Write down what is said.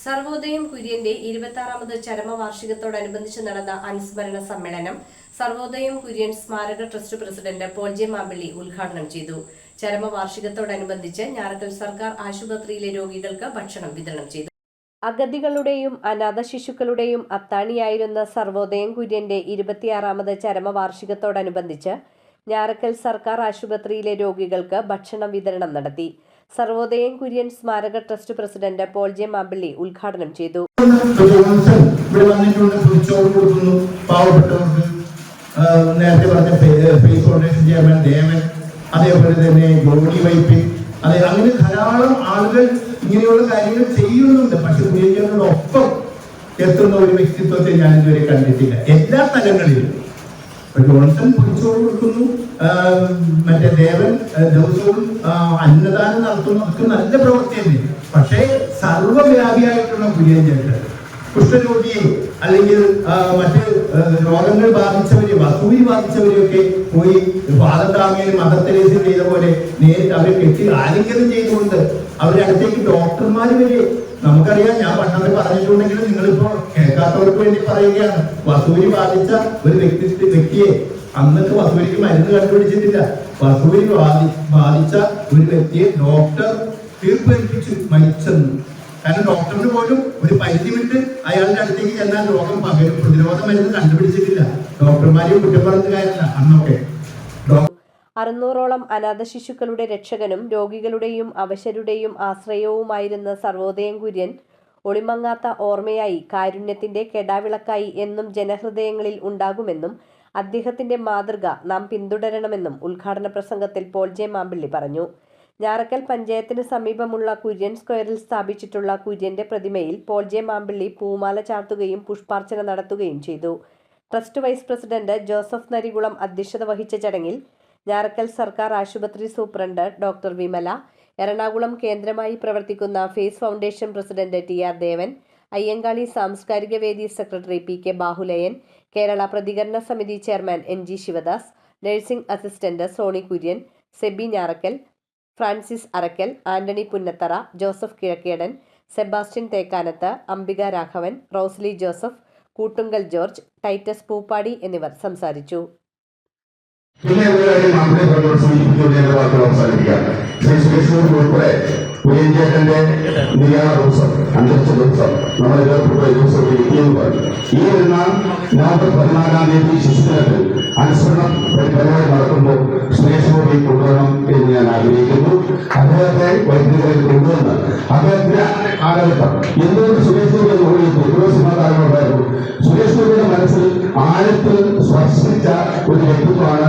സർവോദയം കുര്യന്റെ 26ാമത് ചരമവാർഷികത്തോടനുബന്ധിച്ച് നടന്ന അനുസ്മരണ സമ്മേളനം സർവോദയം കുര്യൻ സ്മാരക trust president Paul J Mampally ഉദ്ഘാടനം ചെയ്തു. ചരമവാർഷികത്തോടനുബന്ധിച്ച് ഞാറക്കൽ സർക്കാർ ആശുപത്രിയിലെ രോഗികൾക്ക് ഭക്ഷണം വിതരണം ചെയ്തു. അഗതികളുടെയും അനാഥ ശിശുക്കളുടെയും അത്താണിയായിരുന്ന സർവോദയം കുര്യന്റെ 26ാമത് ചരമവാർഷികത്തോടനുബന്ധിച്ച് ഞാറക്കൽ സർക്കാർ ആശുപത്രിയിലെ രോഗികൾക്ക് ഭക്ഷണ വിതരണം നടത്തി. സർവോദയം കുര്യൻ സ്മാരക trust president Paul J Mampally ഉദ്ഘാടനം ചെയ്തു. നേരത്തെ പറഞ്ഞ ഫേസ് ഫൗണ്ടേഷൻ ചെയർമാൻ ദേവൻ, അതേപോലെ തന്നെ ജോണി വൈപ്പി, അങ്ങനെ ധാരാളം ആളുകൾ ഇങ്ങനെയുള്ള കാര്യങ്ങൾ ചെയ്യുന്നുണ്ട്. പക്ഷെ കുര്യനോടൊപ്പം എത്തുന്ന ഒരു വ്യക്തിത്വത്തെ ഞാൻ ഇതുവരെ കണ്ടിട്ടില്ല. എല്ലാ തലങ്ങളിലും ജോൺസൺ പൊതിച്ചോറ് കൊടുക്കുന്നു, മറ്റേ ദേവൻ ദിവസവും അന്നദാനം നടത്തുന്നു. അതൊക്കെ നല്ല പ്രവൃത്തിയല്ലേ. പക്ഷേ സർവ്വവ്യാപിയായിട്ടുള്ള കുര്യൻ ചേട്ടൻ കുഷ്ഠരോഗിയെ അല്ലെങ്കിൽ മറ്റ് രോഗങ്ങൾ ബാധിച്ചവരെ, വസൂരി ബാധിച്ചവരെയൊക്കെ പോയി ഫാദർ മദർ തെരേസ ചെയ്ത പോലെ നേരിട്ട് അവരെ കെട്ടി ആലിംഗനം ചെയ്തുകൊണ്ട് അവരുടെ അടുത്തേക്ക് ഡോക്ടർമാർ വരെ. നമുക്കറിയാം, ഞാൻ പണ്ടത് പറഞ്ഞിട്ടുണ്ടെങ്കിലും നിങ്ങളിപ്പോ കേൾക്കാത്തവർക്ക് വേണ്ടി പറയുകയാണ്. വസൂരി ബാധിച്ച ഒരു വ്യക്തിയെ അന്നൊക്കെ വസൂരിക്ക് മരുന്ന് കണ്ടുപിടിച്ചിട്ടില്ല. വസൂരി ബാധിച്ച ഒരു വ്യക്തിയെ ഡോക്ടർ തീർപ്പേൽപ്പിച്ചു മരിച്ചെന്ന്. കാരണം ഡോക്ടറിന് പോലും ഒരു പരിധി വിട്ട് അയാളുടെ അടുത്തേക്ക് ചെന്നാൽ രോഗം പകരും. പ്രതിരോധ മരുന്ന് കണ്ടുപിടിച്ചിട്ടില്ല. ഡോക്ടർമാരെയും കുറ്റം പറഞ്ഞ കാര്യമല്ല അന്നൊക്കെ. 600ഓളം അനാഥ ശിശുക്കളുടെ രക്ഷകനും രോഗികളുടെയും അവശരുടെയും ആശ്രയവുമായിരുന്ന സർവോദയം കുര്യൻ ഒളിമങ്ങാത്ത ഓർമ്മയായി, കാരുണ്യത്തിന്റെ കെടാവിളക്കായി എന്നും ജനഹൃദയങ്ങളിൽ ഉണ്ടാകുമെന്നും അദ്ദേഹത്തിന്റെ മാതൃക നാം പിന്തുടരണമെന്നും ഉദ്ഘാടന പ്രസംഗത്തിൽ പോൾ ജെ മാമ്പള്ളി പറഞ്ഞു. ഞാറക്കൽ പഞ്ചായത്തിന് സമീപമുള്ള കുര്യൻ സ്ക്വയറിൽ സ്ഥാപിച്ചിട്ടുള്ള കുര്യന്റെ പ്രതിമയിൽ പോൾ ജെ മാമ്പള്ളി പൂമാല ചാർത്തുകയും പുഷ്പാർച്ചന നടത്തുകയും ചെയ്തു. Trust vice president Joseph Narikulam അധ്യക്ഷത വഹിച്ച ചടങ്ങിൽ ഞാറക്കൽ സർക്കാർ ആശുപത്രി സൂപ്രണ്ട് ഡോക്ടർ വിമല, എറണാകുളം കേന്ദ്രമായി പ്രവർത്തിക്കുന്ന face foundation president T R. Devan, Ayyankali സാംസ്കാരിക വേദി സെക്രട്ടറി പി.കെ. ബാഹുലയൻ, കേരള പ്രതികരണ സമിതി chairman N G. Sivadas, nursing assistant Soni Kurian, Sebi Njarakkal, Francis Arakkal, Antony Punnathara, Joseph Kizhakkedan, Sebastian Thekkanath, Ambika Raghavan, Rosly Joseph, Koottungal George, Titus Poopadi എന്നിവർ സംസാരിച്ചു. കുര്യൻചേട്ടന്റെ നിര്യാണ ദിവസം, അന്തരിച്ച ദിവസം, നമ്മുടെ ഏർപ്പെട്ട ദിവസം ഇരിക്കുന്നു പറഞ്ഞു. ഈ വരുന്ന നവംബർ 14-ാം തീയതി ശിശുദിനത്തിൽ അനുസ്മരണ പരിപാടി നടക്കുമ്പോൾ സുരേഷ് ഗോപി കൊണ്ടുവരണം എന്ന് ഞാൻ ആഗ്രഹിക്കുന്നു. അദ്ദേഹത്തെ വൈദ്യുതികളിൽ കൊണ്ടുവന്ന് അദ്ദേഹത്തിന്റെ കാലഘട്ടം എന്തുകൊണ്ട് സുരേഷ് ഗോപി കാലഘട്ടമായിരുന്നു. സുരേഷ് ഗോപിയുടെ മനസ്സിൽ ആഴത്തിൽ സ്പർശിച്ച ഒരു വ്യക്തിത്വമാണ്